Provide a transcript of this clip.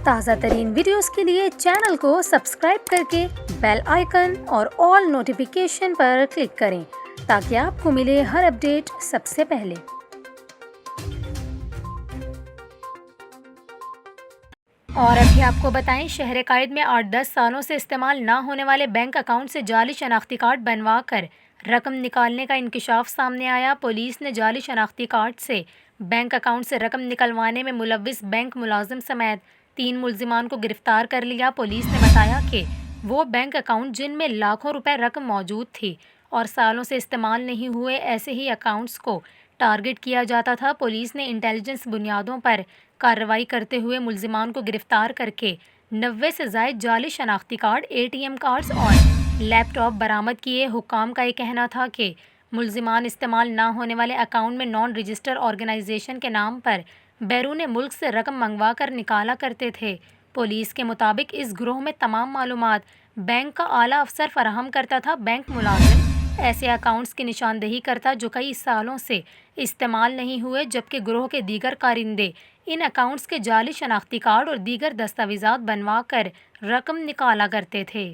تازہ ترین ویڈیوز کے لیے چینل کو سبسکرائب کر کے بیل آئیکن اور آل نوٹیفیکیشن پر کلک کریں تاکہ آپ کو ملے ہر اپڈیٹ سب سے پہلے۔ اور ابھی آپ کو بتائیں، شہر قائد میں 8-10 سالوں سے استعمال نہ ہونے والے بینک اکاؤنٹ سے جعلی شناختی کارڈ بنوا کر رقم نکالنے کا انکشاف سامنے آیا۔ پولیس نے جعلی شناختی کارڈ سے بینک اکاؤنٹ سے رقم نکلوانے میں ملوث بینک ملازم سمیت 3 ملزمان کو گرفتار کر لیا۔ پولیس نے بتایا کہ وہ بینک اکاؤنٹ جن میں لاکھوں روپے رقم موجود تھی اور سالوں سے استعمال نہیں ہوئے ایسے ہی اکاؤنٹس کو ٹارگٹ کیا جاتا تھا۔ پولیس نے انٹیلیجنس بنیادوں پر کارروائی کرتے ہوئے ملزمان کو گرفتار کر کے 90 سے زائد جعلی شناختی کارڈ، ATM کارڈز اور لیپ ٹاپ برآمد کیے۔ حکام کا یہ کہنا تھا کہ ملزمان استعمال نہ ہونے والے اکاؤنٹ میں نان رجسٹر آرگنائزیشن کے نام پر بیرون ملک سے رقم منگوا کر نکالا کرتے تھے۔ پولیس کے مطابق اس گروہ میں تمام معلومات بینک کا اعلیٰ افسر فراہم کرتا تھا۔ بینک ملازم ایسے اکاؤنٹس کی نشاندہی کرتا جو کئی سالوں سے استعمال نہیں ہوئے، جبکہ گروہ کے دیگر کارندے ان اکاؤنٹس کے جعلی شناختی کارڈ اور دیگر دستاویزات بنوا کر رقم نکالا کرتے تھے۔